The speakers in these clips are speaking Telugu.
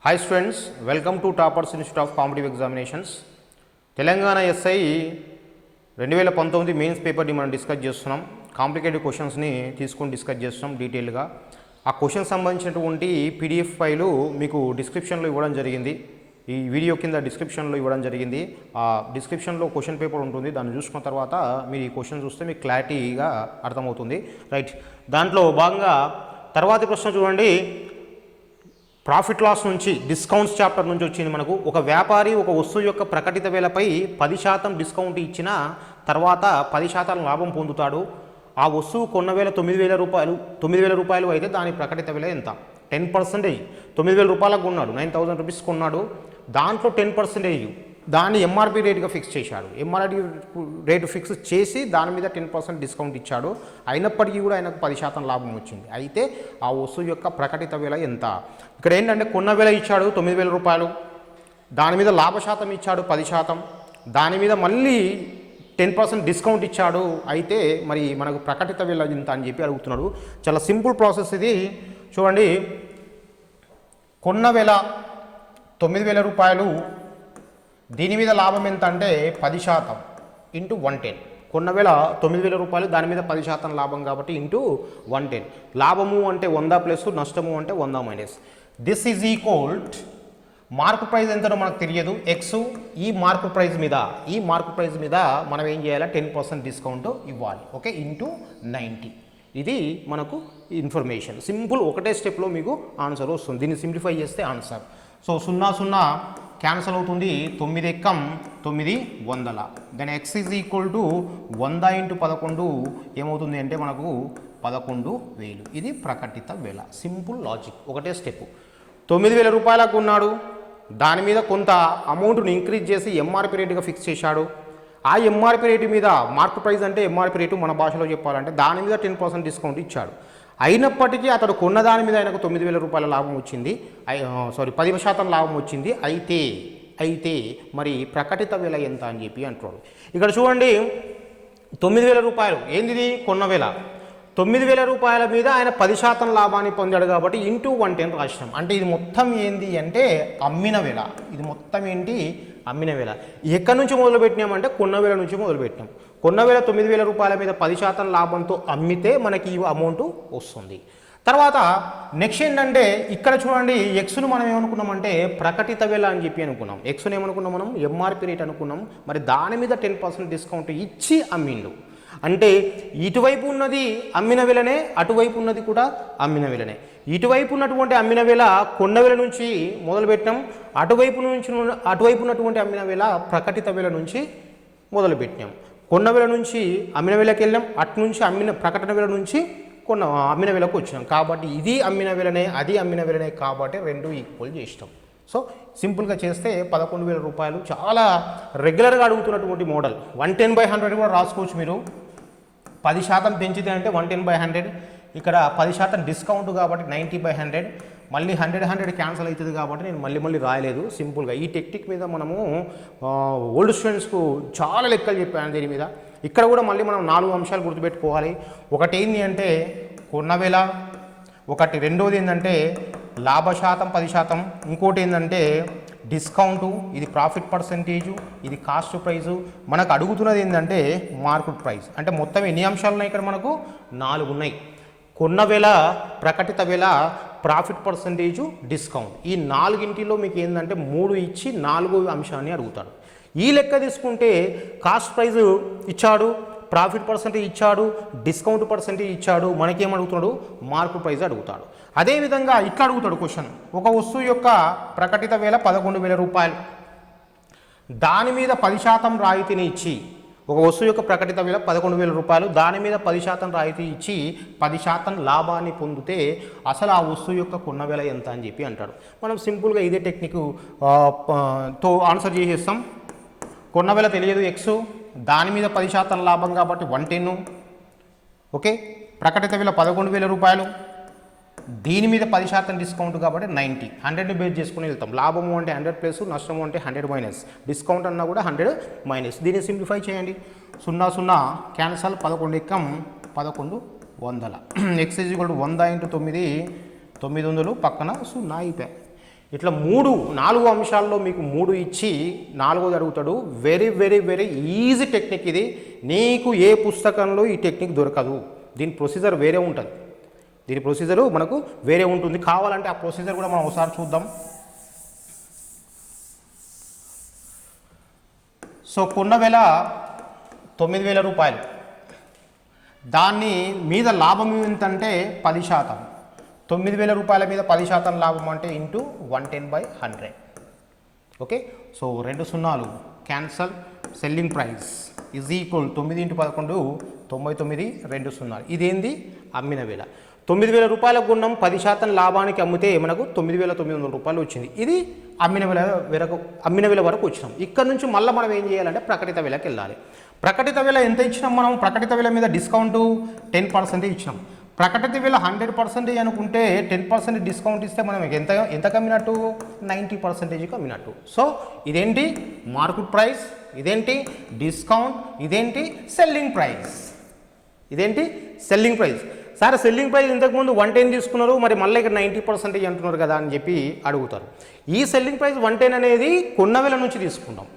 Hi students, welcome to toppers institute of competitive examinations. Telangana SI 2019 mains పేపర్ని మనం డిస్కస్ చేస్తున్నాం. కాంప్లికేటెడ్ క్వశ్చన్స్ని తీసుకొని డిస్కస్ చేస్తున్నాం డీటెయిల్గా. ఆ క్వశ్చన్ సంబంధించినటువంటి పీడిఎఫ్ ఫైలు మీకు డిస్క్రిప్షన్లో ఇవ్వడం జరిగింది. ఈ వీడియో కింద డిస్క్రిప్షన్లో ఇవ్వడం జరిగింది. ఆ డిస్క్రిప్షన్లో క్వశ్చన్ పేపర్ ఉంటుంది. దాన్ని చూసుకున్న తర్వాత మీరు ఈ క్వశ్చన్ చూస్తే మీకు క్లారిటీగా అర్థమవుతుంది. రైట్, దాంట్లో భాగంగా తర్వాతి ప్రశ్న చూడండి. ప్రాఫిట్ లాస్ నుంచి డిస్కౌంట్స్ చాప్టర్ నుంచి వచ్చింది మనకు. ఒక వ్యాపారి ఒక వస్తువు యొక్క ప్రకటిత వేలపై 10% డిస్కౌంట్ ఇచ్చిన తర్వాత 10% లాభం పొందుతాడు. ఆ వస్తువు కొన్న వేల 9,000 రూపాయలు అయితే దాని ప్రకటిత వేల ఎంత? 10%. 9,000 రూపాయలకు కొన్నాడు, 9,000 రూపీస్ కొన్నాడు. దాంట్లో 10% దాన్ని ఎంఆర్పి రేటుగా ఫిక్స్ చేశాడు. ఎంఆర్పి రేటు ఫిక్స్ చేసి దాని మీద 10% డిస్కౌంట్ ఇచ్చాడు. అయినప్పటికీ కూడా ఆయనకు 10% లాభం వచ్చింది. అయితే ఆ వస్తువు యొక్క ప్రకటిత వేల ఎంత? ఇక్కడ ఏంటంటే కొన్న వేల ఇచ్చాడు 9,000 రూపాయలు, దాని మీద లాభ శాతం ఇచ్చాడు 10%, దాని మీద మళ్ళీ 10% డిస్కౌంట్ ఇచ్చాడు. అయితే మరి మనకు ప్రకటిత వేల ఎంత అని చెప్పి అడుగుతున్నాడు. చాలా సింపుల్ ప్రాసెస్ ఇది. చూడండి, కొన్న వేల 9,000 రూపాయలు, దీని మీద లాభం ఎంత అంటే 10% ఇంటూ 110. కొన్న వేల 9,000 రూపాయలు, దాని మీద 10% లాభం కాబట్టి ఇంటూ 110. లాభము అంటే 100 ప్లస్, నష్టము అంటే 100 minus. This is equal mark price ఎంతనో మనకు తెలియదు, ఎక్స్. ఈ మార్క్ ప్రైస్ మీద మనం ఏం చేయాలి? 10% డిస్కౌంట్ ఇవ్వాలి. Okay, into 90. ఇది మనకు ఇన్ఫర్మేషన్. సింపుల్, ఒకటే స్టెప్లో మీకు ఆన్సర్ వస్తుంది. దీన్ని సింప్లిఫై చేస్తే ఆన్సర్. సో 0 క్యాన్సల్ అవుతుంది. 9 ఎక్కం 900. Then x is equal to 100 into 11 ఏమవుతుంది అంటే మనకు 11,000. ఇది ప్రకటిత వేల. సింపుల్ లాజిక్, ఒకటే స్టెప్. 9,000 రూపాయలకు ఉన్నాడు, దాని మీద కొంత అమౌంట్ని ఇంక్రీజ్ చేసి ఎంఆర్పి రేటుగా ఫిక్స్ చేశాడు. ఆ ఎంఆర్పి రేటు మీద, మార్క్ ప్రైస్ అంటే ఎంఆర్పి రేటు మన భాషలో చెప్పాలంటే, దాని మీద 10% డిస్కౌంట్ ఇచ్చాడు. అయినప్పటికీ అతడు కొన్న దాని మీద ఆయనకు 9,000 రూపాయల లాభం వచ్చింది. 10% లాభం వచ్చింది. అయితే మరి ప్రకటిత వేల ఎంత అని చెప్పి అంటున్నాడు. ఇక్కడ చూడండి, 9,000 రూపాయలు ఏంది? కొన్న వేల. 9,000 రూపాయల మీద ఆయన 10% లాభాన్ని పొందాడు కాబట్టి ఇంటూ 110 రాసినాం. అంటే ఇది మొత్తం ఏంది అంటే అమ్మిన వేల. ఇది మొత్తం ఏంటి? అమ్మిన వేల. ఎక్కడి నుంచి మొదలు పెట్టినామంటే కొన్న వేల నుంచి మొదలు పెట్టినాం. కొన్న వేల 9,000 రూపాయల మీద 10% లాభంతో అమ్మితే మనకి ఈ అమౌంట్ వస్తుంది. తర్వాత నెక్స్ట్ ఏంటంటే ఇక్కడ చూడండి, ఎక్స్ను మనం ఏమనుకున్నామంటే ప్రకటిత వేల అని చెప్పి అనుకున్నాం. ఎక్స్ను ఏమనుకున్నాం మనం? ఎంఆర్పి రేట్ అనుకున్నాం. మరి దాని మీద 10% డిస్కౌంట్ ఇచ్చి అమ్మిండు. అంటే ఇటువైపు ఉన్నది అమ్మిన వేలనే, అటువైపు ఉన్నది కూడా అమ్మిన వేలనే. ఇటువైపు ఉన్నటువంటి అమ్మిన వేల కొన్న వేల నుంచి మొదలుపెట్టినాం. అటువైపు ఉన్నటువంటి అమ్మిన వేల ప్రకటిత వేల నుంచి మొదలుపెట్టినాం. కొన్న వేల నుంచి అమ్మిన వేలకి వెళ్ళాం, అటు నుంచి ప్రకటన వేల నుంచి అమ్మిన వేలకు వచ్చినాం. కాబట్టి ఇది అమ్మిన వేలనే, అది అమ్మిన వేలనే, కాబట్టి రెండు ఈక్వల్ చేసినాం. సో సింపుల్గా చేస్తే 11,000 రూపాయలు. చాలా రెగ్యులర్గా అడుగుతున్నటువంటి మోడల్. 110/100 కూడా రాసుకోవచ్చు మీరు. 10% పెంచితే అంటే 110/100. ఇక్కడ 10% డిస్కౌంట్ కాబట్టి 90/100. మళ్ళీ 100 క్యాన్సల్ అవుతుంది కాబట్టి నేను మళ్ళీ రాయలేదు. సింపుల్గా ఈ టెక్నిక్ మీద మనము ఓల్డ్ స్టూడెంట్స్కు చాలా లెక్కలు చెప్పాను దీని మీద. ఇక్కడ కూడా మళ్ళీ మనం 4 అంశాలు గుర్తుపెట్టుకోవాలి. ఒకటి ఏంటి అంటే కొన్న వేల, ఒకటి రెండోది ఏంటంటే లాభ శాతం 10%, ఇంకోటి ఏంటంటే డిస్కౌంటు, ఇది ప్రాఫిట్ పర్సంటేజు, ఇది కాస్ట్ ప్రైజు. మనకు అడుగుతున్నది ఏంటంటే మార్కెట్ ప్రైస్. అంటే మొత్తం ఎన్ని అంశాలు ఉన్నాయి ఇక్కడ? మనకు 4 ఉన్నాయి. కొన్న వేల, ప్రకటిత వేల, ప్రాఫిట్ పర్సంటేజు, డిస్కౌంట్. ఈ 4గింటిలో మీకు ఏంటంటే 3 ఇచ్చి 4వ అంశాన్ని అడుగుతాడు. ఈ లెక్క తీసుకుంటే కాస్ట్ ప్రైజ్ ఇచ్చాడు, ప్రాఫిట్ పర్సంటేజ్ ఇచ్చాడు, డిస్కౌంట్ పర్సంటేజ్ ఇచ్చాడు. మనకేమడుగుతున్నాడు? మార్కెట్ ప్రైజ్ అడుగుతాడు. అదేవిధంగా ఇట్లా అడుగుతాడు క్వశ్చన్. ఒక వస్తువు యొక్క ప్రకటిత వేల 11,000 రూపాయలు, దాని మీద 10% రాయితీని ఇచ్చి, ఒక వస్తువు యొక్క ప్రకటిత వేల 11,000 రూపాయలు, దాని మీద 10% రాయితీ ఇచ్చి 10% లాభాన్ని పొందితే అసలు ఆ వస్తువు యొక్క కొన్న వేల ఎంత అని చెప్పి అంటాడు. మనం సింపుల్గా ఇదే టెక్నిక్ తో ఆన్సర్ చేసేస్తాం. కొన్న వేల తెలియదు ఎక్స్, దాని మీద 10% లాభం కాబట్టి 110. ఓకే, ప్రకటిత వేల 11,000 రూపాయలు, దీని మీద 10% డిస్కౌంట్ కాబట్టి 90. 100ని బేస్ చేసుకుని వెళ్తాం. లాభము అంటే 100 ప్లస్, నష్టము అంటే 100 మైనస్, డిస్కౌంట్ అన్నా కూడా 100 మైనస్. దీన్ని సింప్లిఫై చేయండి. 0 cancel, 11 ఎక్కం 1100. X is equal to 100 into 9, 900 పక్కన 0 అయిపోయాయి. ఇట్లా 4 అంశాల్లో మీకు 3 ఇచ్చి 4వది అడుగుతాడు. Very very very easy technique ఇది. నీకు ఏ పుస్తకంలో ఈ టెక్నిక్ దొరకదు. దీని ప్రొసీజర్ వేరే ఉంటుంది. దీని ప్రొసీజరు మనకు వేరే ఉంటుంది. కావాలంటే ఆ ప్రొసీజర్ కూడా మనం ఒకసారి చూద్దాం. సో కొన్న వేళ 9,000 రూపాయలు, దాన్ని మీద లాభం ఎంతంటే 10%. 9,000 రూపాయల మీద 10% లాభం అంటే ఇంటూ 110/100. ఓకే, సో 2 సున్నాలు cancel. Selling price is equal 9 × 11 99, 2 సున్నాలు. ఇదేంది? అమ్మిన వేళ. 9,000 రూపాయలకు కొన్నాం, 10% లాభానికి అమ్మితే మనకు 9,900 రూపాయలు వచ్చింది. ఇది అమ్మిన వేళ వరకు వచ్చినాం. ఇక్కడ నుంచి మళ్ళీ మనం ఏం చేయాలంటే ప్రకటిత వేళకి వెళ్ళాలి. ప్రకటిత వేళ ఎంత ఇచ్చినాం మనం? ప్రకటిత వేళ మీద డిస్కౌంట్ 10% ఇచ్చినాం. ప్రకటిత వేళ 100% అనుకుంటే 10% డిస్కౌంట్ ఇస్తే మనం ఎంత కమ్మినట్టు? 90% కమ్మినట్టు. సో ఇదేంటి? Market price. ఇదేంటి? డిస్కౌంట్. ఇదేంటి? Selling price. ఇదేంటి? Selling price. Sir selling price ఇంతకుముందు 110 తీసుకున్నారు, మరి మళ్ళీ ఇక్కడ 90% అంటున్నారు కదా అని చెప్పి అడుగుతారు. ఈ సెల్లింగ్ ప్రైస్ 110 అనేది కొన్న వేళ నుంచి తీసుకున్నాం.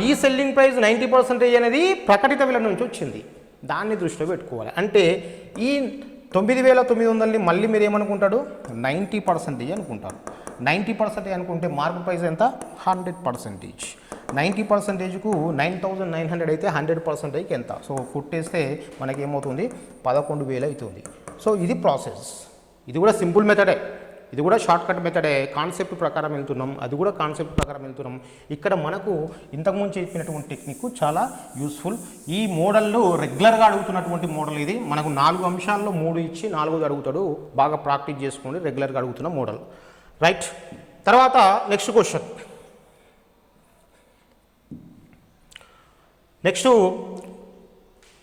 ఈ సెల్లింగ్ ప్రైస్ 90% అనేది ప్రకటిత వేళ నుంచి వచ్చింది. దాన్ని దృష్టిలో పెట్టుకోవాలి. అంటే ఈ 9,900ని మళ్ళీ మీరు ఏమనుకుంటాడు? 90% అనుకుంటారు. 90% అనుకుంటే మార్కెట్ ప్రైస్ ఎంత? 100%. 90%కు 9,900 అయితే 100%కి ఎంత? సో కుట్టేస్తే మనకి ఏమవుతుంది? 11,000 అవుతుంది. సో ఇది ప్రాసెస్. ఇది కూడా సింపుల్ మెథడే, ఇది కూడా షార్ట్ కట్ మెథడే. కాన్సెప్ట్ ప్రకారం వెళ్తున్నాం, అది కూడా కాన్సెప్ట్ ప్రకారం వెళ్తున్నాం. ఇక్కడ మనకు ఇంతకుముందు చెప్పినటువంటి టెక్నిక్ చాలా యూస్ఫుల్. ఈ మోడల్లో రెగ్యులర్గా అడుగుతున్నటువంటి మోడల్ ఇది. మనకు 4 అంశాల్లో 3 ఇచ్చి 4వది అడుగుతాడు. బాగా ప్రాక్టీస్ చేసుకోండి. రెగ్యులర్గా అడుగుతున్న మోడల్. రైట్. తర్వాత నెక్స్ట్ క్వశ్చన్. నెక్స్ట్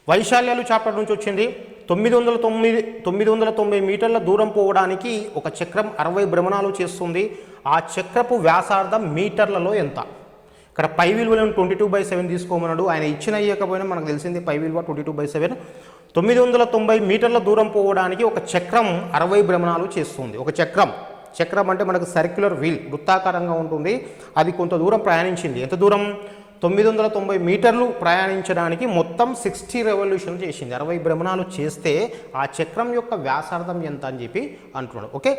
వైశాల్యాలు చాప్టర్ నుంచి వచ్చింది. 990 మీటర్ల దూరం పోవడానికి ఒక చక్రం 60 భ్రమణాలు చేస్తుంది. ఆ చక్రపు వ్యాసార్థం మీటర్లలో ఎంత? ఇక్కడ పై విలువలను 22/7 తీసుకోమన్నాడు. ఆయన ఇచ్చిన ఇయ్యకపోయినా మనకు తెలిసింది పై విలువ 22/7. 990 మీటర్ల దూరం పోవడానికి ఒక చక్రం 60 భ్రమణాలు చేస్తుంది. ఒక చక్రం అంటే మనకు సర్క్యులర్ వీల్, వృత్తాకారంగా ఉంటుంది. అది కొంత దూరం ప్రయాణించింది. ఎంత దూరం? 990 మీటర్లు ప్రయాణించడానికి మొత్తం 60 రెవల్యూషన్ చేసింది. 60 భ్రమణాలు చేస్తే ఆ చక్రం యొక్క వ్యాసార్థం ఎంత అని చెప్పి అంటున్నాడు. Okay,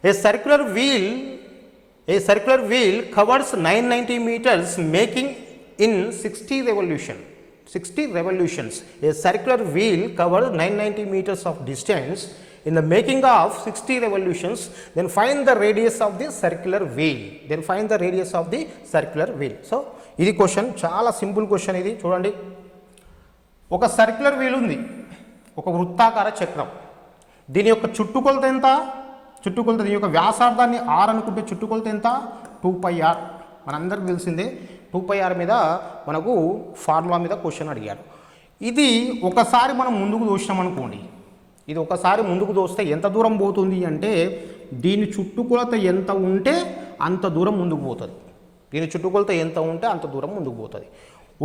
a circular wheel covers 990 metres making in 60 revolutions. A circular wheel covers 990 meters of distance in the making of 60 revolutions. Then find the radius of the circular wheel. So ఇది క్వశ్చన్ చాలా సింపుల్ క్వశ్చన్. ఇది చూడండి, ఒక సర్క్యులర్ వీల్ ఉంది, ఒక వృత్తాకార చక్రం. దీని యొక్క చుట్టుకొలత ఎంత? దీని యొక్క వ్యాసార్థాన్ని r అనుకుంటే చుట్టుకొలత ఎంత? 2πr. మనందరికీ తెలిసిందే. 2πr మీద మనకు ఫార్ములా మీద క్వశ్చన్ అడిగాడు. ఇది ఒకసారి మనం ముందుకు దోసినాం అనుకోండి, ఇది ఒకసారి ముందుకు దోస్తే ఎంత దూరం పోతుంది అంటే దీని చుట్టుకొలత ఎంత ఉంటే అంత దూరం ముందుకు పోతుంది.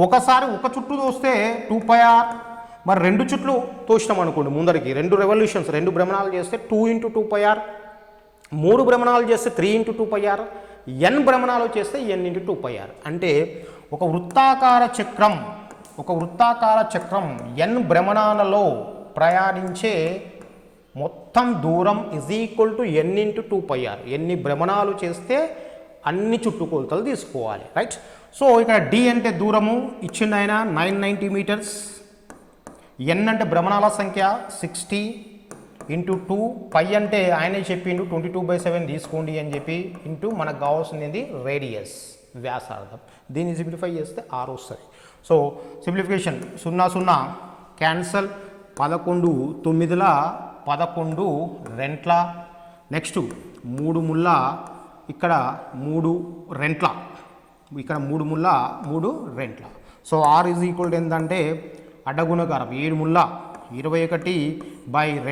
ఒకసారి ఒక చుట్టు తోస్తే 2πr. మరి 2 చుట్లు తోసినాం అనుకోండి ముందరికి, 2 రెవల్యూషన్స్, 2 భ్రమణాలు చేస్తే 2 × 2πr. 3 భ్రమణాలు చేస్తే 3 × 2πr. n భ్రమణాలు చేస్తే n × 2πr. అంటే ఒక వృత్తాకార చక్రం n భ్రమణాలలో ప్రయాణించే మొత్తం దూరం is equal to n × 2πr. ఎన్ని భ్రమణాలు చేస్తే అన్ని చుట్టుకొలతలు తీసుకోవాలి. రైట్. సో ఇక్కడ d అంటే దూరము ఇచ్చిండు ఆయన 990 మీటర్స్. n అంటే భ్రమణాల సంఖ్య 60 × 2. π అంటే ఆయనే చెప్పిండు 22/7 తీసుకోండి అని చెప్పి. ఇంటూ మనకు కావాల్సింది రేడియస్, వ్యాసార్థం. దీన్ని సింప్లిఫై చేస్తే r వస్తుంది. So simplification 0 0 cancel. 11 9 11 రెంట్ల. నెక్స్ట్ 3 ముళ్ళ, ఇక్కడ 3 రెంట్ల, ఇక్కడ 3 ముళ్ళ 3 రెంట్ల. So r is equal to ఏంటంటే అడ్డగుణకారం 7 ముళ్ళ 21/2 × 2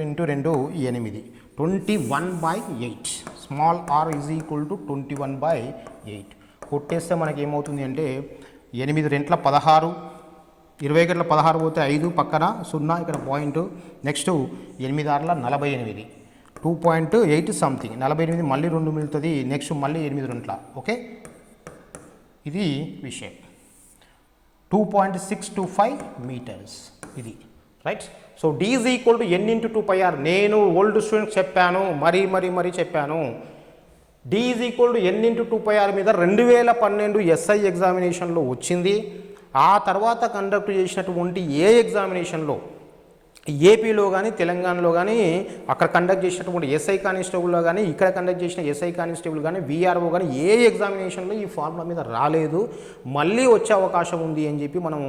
× 2 8. 21/8. Small r is equal to 21/8. కొట్టేస్తే మనకి ఏమవుతుంది అంటే 8 రెంట్ల 16, 21 16 పోతే 5 పక్కన 0, ఇక్కడ పాయింట్. నెక్స్ట్ 8 6 48. 2.8 సంథింగ్ 48 మళ్ళీ 2 మిగులుతుంది, నెక్స్ట్ మళ్ళీ 8 రెంట్ల. ఓకే, ఇది విషయం. 2.625 మీటర్స్ ఇది, right. So D is equal to n into 2πr. నేను ఓల్డ్ స్టూడెంట్స్ చెప్పాను, మరీ చెప్పాను. D is equal to n into 2πr మీద 2012 SI ఎగ్జామినేషన్లో వచ్చింది. ఆ తర్వాత కండక్ట్ చేసినటువంటి ఏ ఎగ్జామినేషన్లో ఏపీలో కానీ తెలంగాణలో కానీ అక్కడ కండక్ట్ చేసినటువంటి ఎస్ఐ కానిస్టేబుల్లో కానీ ఇక్కడ కండక్ట్ చేసిన ఎస్ఐ కానిస్టేబుల్ కానీ వీఆర్ఓ కానీ ఏ ఎగ్జామినేషన్లో ఈ ఫార్ములా మీద రాలేదు. మళ్ళీ వచ్చే అవకాశం ఉంది అని చెప్పి మనం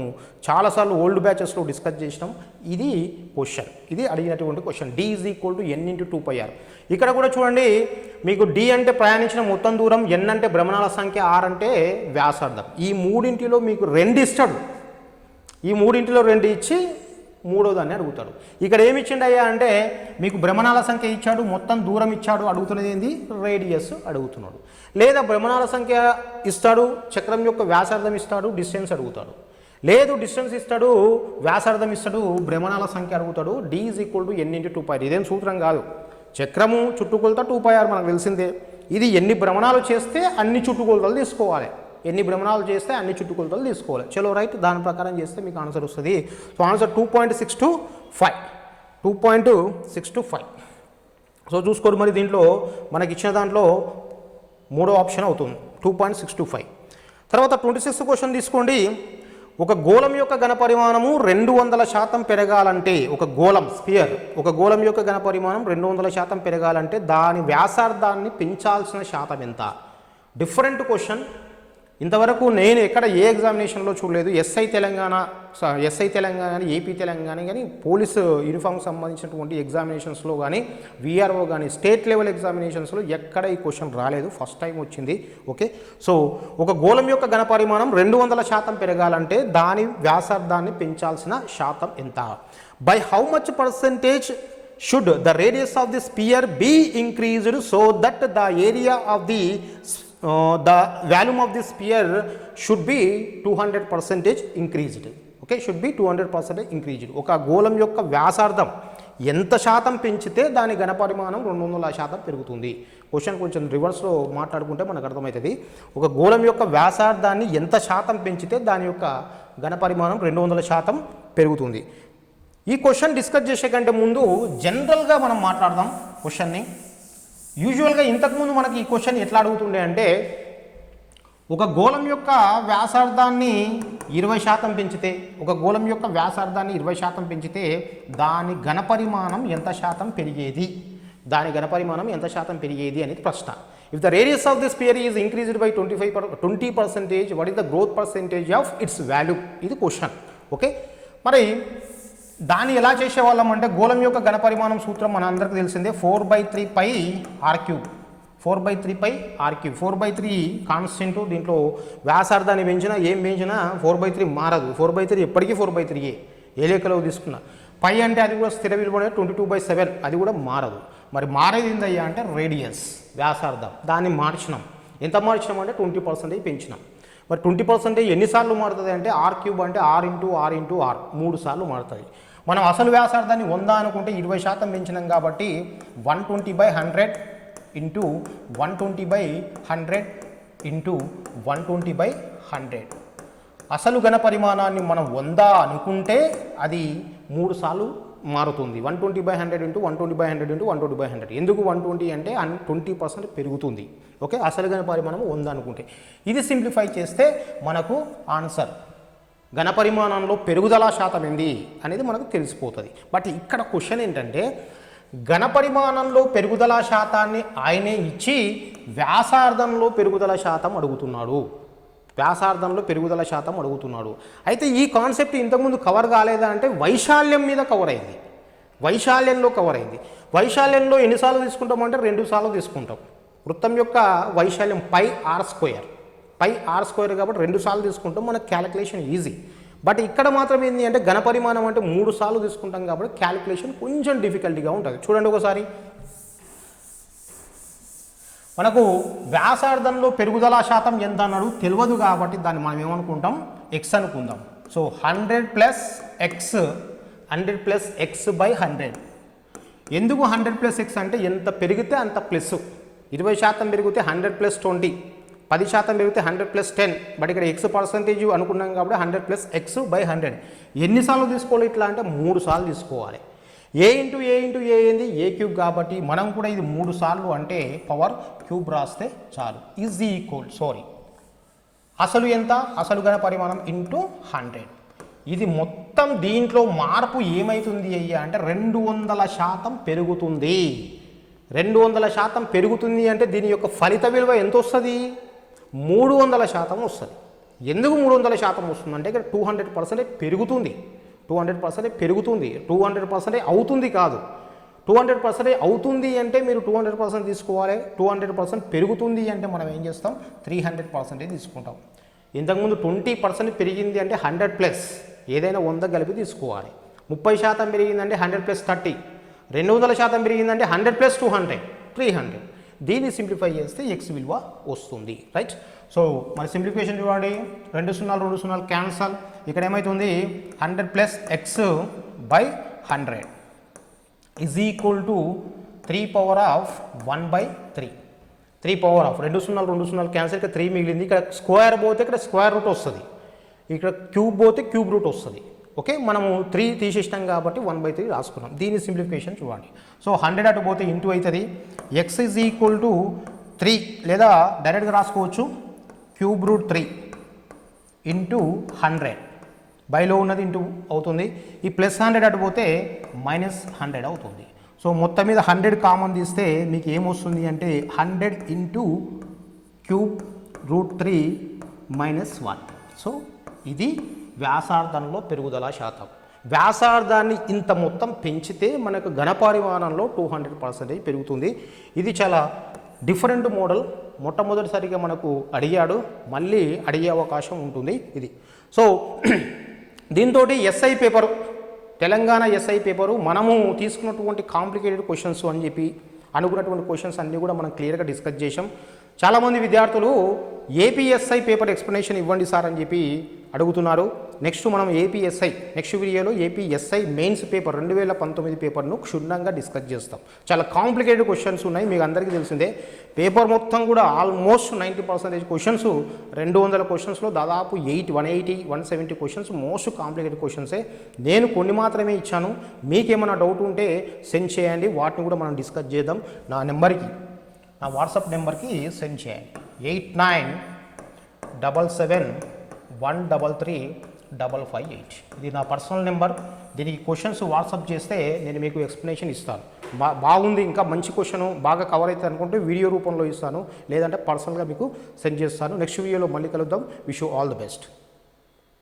చాలాసార్లు ఓల్డ్ బ్యాచెస్లో డిస్కస్ చేసినాం. ఇది క్వశ్చన్, ఇది అడిగినటువంటి question. D is equal to n into 2πr. ఇక్కడ కూడా చూడండి, మీకు D అంటే ప్రయాణించిన మొత్తం దూరం, n అంటే భ్రమణాల సంఖ్య, R అంటే వ్యాసార్థం. ఈ మూడింటిలో మీకు 2 ఇస్తాడు. ఈ మూడింటిలో 2 ఇచ్చి మూడో దాన్ని అడుగుతాడు. ఇక్కడ ఏమి ఇచ్చిండయ్యా అంటే మీకు భ్రమణాల సంఖ్య ఇచ్చాడు, మొత్తం దూరం ఇచ్చాడు, అడుగుతున్నది ఏంది రేడియస్ అడుగుతున్నాడు. లేదా భ్రమణాల సంఖ్య ఇస్తాడు, చక్రం యొక్క వ్యాసార్థం ఇస్తాడు, డిస్టెన్స్ అడుగుతాడు. లేదు డిస్టెన్స్ ఇస్తాడు, వ్యాసార్థం ఇస్తాడు, భ్రమణాల సంఖ్య అడుగుతాడు. D is equal to n into 2πr. ఇదేం సూత్రం కాదు. చక్రము చుట్టుకొలత 2πr మనకు తెలిసిందే. ఇది ఎన్ని భ్రమణాలు చేస్తే అన్ని చుట్టుకొలతలు తీసుకోవాలి, ఎన్ని భ్రమణాలు చేస్తే అన్ని చుట్టుకొలతలు తీసుకోవాలి. చలో రైట్, దాని ప్రకారం చేస్తే మీకు ఆన్సర్ వస్తుంది. So answer 2.625. 2.625. సో చూసుకోరు మరి, దీంట్లో మనకి ఇచ్చిన దాంట్లో మూడో ఆప్షన్ అవుతుంది 2.625. తర్వాత 26th క్వశ్చన్ తీసుకోండి. ఒక గోళం యొక్క ఘనపరిమాణము 200% పెరగాలంటే, ఒక గోళం స్పియర్, ఒక గోళం యొక్క ఘనపరిమాణం 200% పెరగాలంటే దాని వ్యాసార్థాన్ని పెంచాల్సిన శాతం ఎంత? Different question. ఇంతవరకు నేను ఎక్కడ ఏ ఎగ్జామినేషన్లో చూడలేదు. ఎస్ఐ తెలంగాణ కానీ ఏపీ తెలంగాణ కానీ పోలీసు యూనిఫామ్కి సంబంధించినటువంటి ఎగ్జామినేషన్స్లో కానీ వీఆర్ఓ కానీ స్టేట్ లెవెల్ ఎగ్జామినేషన్స్లో ఎక్కడ ఈ క్వశ్చన్ రాలేదు, ఫస్ట్ టైం వచ్చింది. ఓకే, సో ఒక గోళం యొక్క ఘనపరిమాణం 200% పెరగాలంటే దాని వ్యాసార్థాన్ని పెంచాల్సిన శాతం ఎంత? By how much percentage should the radius of the sphere be increased so that the area of the the volume of the sphere should be 200% increased. Okay, should be 200% increased. ఒక గోళం యొక్క వ్యాసార్థం ఎంత శాతం పెంచితే దాని ఘనపరిమాణం 200% పెరుగుతుంది. క్వశ్చన్ కొంచెం రివర్స్లో మాట్లాడుకుంటే మనకు అర్థమవుతుంది. ఒక గోళం యొక్క వ్యాసార్థాన్ని ఎంత శాతం పెంచితే దాని యొక్క ఘనపరిమాణం 200% పెరుగుతుంది. ఈ క్వశ్చన్ డిస్కస్ చేసే కంటే ముందు జనరల్గా మనం మాట్లాడదాం క్వశ్చన్ని. యూజువల్గా ఇంతకుముందు మనకి ఈ క్వశ్చన్ ఎట్లా అడుగుతుండే అంటే, ఒక గోళం యొక్క వ్యాసార్థాన్ని 20% పెంచితే, ఒక గోళం యొక్క వ్యాసార్థాన్ని 20% పెంచితే దాని ఘనపరిమాణం ఎంత శాతం పెరిగేది, దాని ఘనపరిమాణం ఎంత శాతం పెరిగేది అనేది ప్రశ్న. If the radius of the spear is increased by 20%, what is the growth percentage of it's value? ఇది క్వశ్చన్. ఓకే, మరి దాన్ని ఎలా చేసేవాళ్ళం అంటే, గోళం యొక్క ఘనపరిమాణం సూత్రం మన అందరికీ తెలిసిందే, 4/3πr³. 4/3πr³. 4/3 కాన్స్టెంట్. దీంట్లో వ్యాసార్థాన్ని పెంచినా ఏం పెంచినా 4/3 మారదు. 4/3 ఎప్పటికీ 4/3. ఏ లెక్కలో తీసుకున్నా పై అంటే అది కూడా స్థిర విలువ 22/7, అది కూడా మారదు. మరి మారేది ఏందయ్యా అంటే రేడియస్, వ్యాసార్థం. దాన్ని మార్చినాం. ఎంత మార్చినాం అంటే 20% పెంచినాం. మరి 20% ఎన్నిసార్లు మారుతుంది అంటే r³ అంటే r into r into r 3 సార్లు మారుతుంది. మనం అసలు వ్యాసార్థాన్ని 100 అనుకుంటే 20% పెంచినాం కాబట్టి 120/100 ఇంటూ 120/100 ఇంటూ 120/100. అసలు ఘనపరిమాణాన్ని మనం 100 అనుకుంటే అది 3 సార్లు మారుతుంది. 120/100 ఇంటూ 120/100 ఇంటూ 120/100. ఎందుకు 120 అంటే 20% పెరుగుతుంది. ఓకే, అసలు ఘనపరిమాణం 100 అనుకుంటే. ఇది సింప్లిఫై చేస్తే మనకు ఆన్సర్ ఘనపరిమాణంలో పెరుగుదల శాతం ఏంది అనేది మనకు తెలిసిపోతుంది. బట్ ఇక్కడ క్వశ్చన్ ఏంటంటే, ఘనపరిమాణంలో పెరుగుదల శాతాన్ని ఆయనే ఇచ్చి వ్యాసార్థంలో పెరుగుదల శాతం అడుగుతున్నాడు. వ్యాసార్థంలో పెరుగుదల శాతం అడుగుతున్నాడు. అయితే ఈ కాన్సెప్ట్ ఇంతకుముందు కవర్ కాలేదా అంటే వైశాల్యం మీద కవర్ అయింది, వైశాల్యంలో కవర్ అయింది. వైశాల్యంలో ఎన్నిసార్లు తీసుకుంటామంటే 2 సార్లు తీసుకుంటాం. వృత్తం యొక్క వైశాల్యం πr², πr² కాబట్టి 2 సార్లు తీసుకుంటాం, మనకు క్యాలిక్యులేషన్ ఈజీ. బట్ ఇక్కడ మాత్రం ఏంటి అంటే ఘనపరిమాణం అంటే 3 సార్లు తీసుకుంటాం కాబట్టి క్యాలిక్యులేషన్ కొంచెం డిఫికల్టీగా ఉంటుంది. చూడండి ఒకసారి, మనకు వ్యాసార్థంలో పెరుగుదల శాతం ఎంత అన్నాడు తెలియదు కాబట్టి దాన్ని మనం ఏమనుకుంటాం, x అనుకుందాం. So 100 + x, 100 + x/100. ఎందుకు 100+x అంటే ఎంత పెరిగితే అంత ప్లస్. 20% పెరిగితే 100+20, 10% పెరిగితే 100+10. బట్ ఇక్కడ x పర్సంటేజ్ అనుకున్నాం కాబట్టి 100+x/100. ఎన్నిసార్లు తీసుకోవాలి ఇట్లా అంటే 3 సార్లు తీసుకోవాలి. a into a into a ఏంది a³ కాబట్టి మనం కూడా ఇది 3 సార్లు అంటే పవర్ క్యూబ్ రాస్తే చాలు. ఈజ్ ఈక్వల్ అసలు ఎంత, అసలు గణ పరిమాణం ఇంటూ 100. ఇది మొత్తం దీంట్లో మార్పు ఏమవుతుంది అయ్యా అంటే 200% పెరుగుతుంది. 200% పెరుగుతుంది అంటే దీని యొక్క ఫలిత విలువ ఎంత వస్తుంది? 300% వస్తుంది. ఎందుకు 300% వస్తుంది అంటే ఇక్కడ 200% పెరుగుతుంది. 200% పెరుగుతుంది. 200% అవుతుంది కాదు, 200% అవుతుంది అంటే మీరు 200% తీసుకోవాలి. 200% పెరుగుతుంది అంటే మనం ఏం చేస్తాం? 300% తీసుకుంటాం. ఇంతకుముందు 20% పెరిగింది అంటే 100+, ఏదైనా 100 కలిపి తీసుకోవాలి. 30% పెరిగిందంటే 100+30, 200% పెరిగిందంటే 100+200, 300. దీన్ని సింప్లిఫై చేస్తే x విలువ వస్తుంది. రైట్. సో మరి సింప్లిఫికేషన్ చూడండి, 2 0 2 0 క్యాన్సల్. ఇక్కడ ఏమవుతుంది? 100+x/100 is equal to 3/1/3. 3/2 0 2 0 cancel. ఇక్కడ 3 మిగిలింది. ఇక్కడ స్క్వేర్ పోతే ఇక్కడ స్క్వేర్ రూట్ వస్తుంది, ఇక్కడ క్యూబ్ పోతే క్యూబ్ రూట్ వస్తుంది. ఓకే, మనము 3 తీసేసినాం కాబట్టి 1/3 రాసుకున్నాం. దీని సింప్లిఫికేషన్ చూడండి. సో 100 అటు పోతే ఇంటూ అవుతుంది. x ఈజ్ ఈక్వల్ టు 3, లేదా డైరెక్ట్గా రాసుకోవచ్చు √3 ఇంటూ 100. బైలో ఉన్నది ఇంటూ అవుతుంది. ఈ +100 అటు పోతే -100 అవుతుంది. సో మొత్తం మీద 100 కామన్ తీస్తే మీకు ఏమొస్తుంది అంటే 100 ఇంటూ √3 -1. సో ఇది వ్యాసార్థంలో పెరుగుదల శాతం. వ్యాసార్థాన్ని ఇంత మొత్తం పెంచితే మనకు ఘనపరిమాణంలో 200% పెరుగుతుంది. ఇది చాలా డిఫరెంట్ మోడల్. మొట్టమొదటిసారిగా మనకు అడిగాడు, మళ్ళీ అడిగే అవకాశం ఉంటుంది ఇది. సో దీంతో SI paper, Telangana SI paper మనము తీసుకున్నటువంటి కాంప్లికేటెడ్ క్వశ్చన్స్ అని చెప్పి అనుకున్నటువంటి క్వశ్చన్స్ అన్నీ కూడా మనం క్లియర్గా డిస్కస్ చేసాం. చాలామంది విద్యార్థులు ఏపీఎస్ఐ పేపర్ ఎక్స్ప్లెనేషన్ ఇవ్వండి సార్ అని చెప్పి అడుగుతున్నారు. నెక్స్ట్ మనం ఏపీఎస్ఐ నెక్స్ట్ వీడియోలో ఏపీఎస్ఐ మెయిన్స్ పేపర్ 2019 పేపర్ను క్షుణ్ణంగా డిస్కస్ చేస్తాం. చాలా కాంప్లికేటెడ్ క్వశ్చన్స్ ఉన్నాయి, మీకు అందరికీ తెలిసిందే. పేపర్ మొత్తం కూడా ఆల్మోస్ట్ 90% క్వశ్చన్స్, 200 క్వశ్చన్స్లో దాదాపు 180 170 క్వశ్చన్స్ మోస్ట్ కాంప్లికేటెడ్ క్వశ్చన్సే. నేను కొన్ని మాత్రమే ఇచ్చాను. మీకేమైనా డౌట్ ఉంటే సెండ్ చేయండి, వాటిని కూడా మనం డిస్కస్ చేద్దాం. నా నెంబర్కి, నా వాట్సాప్ నెంబర్కి సెండ్ చేయండి. 8977133558. ఇది నా పర్సనల్ నెంబర్. దీనికి క్వశ్చన్స్ వాట్సాప్ చేస్తే నేను మీకు ఎక్స్ప్లెనేషన్ ఇస్తాను. బాగుంది, ఇంకా మంచి క్వశ్చన్ బాగా కవర్ అవుతుంది అనుకుంటే వీడియో రూపంలో ఇస్తాను, లేదంటే పర్సనల్గా మీకు సెండ్ చేస్తాను. నెక్స్ట్ వీడియోలో మళ్ళీ కలుద్దాం. Wish you all the best.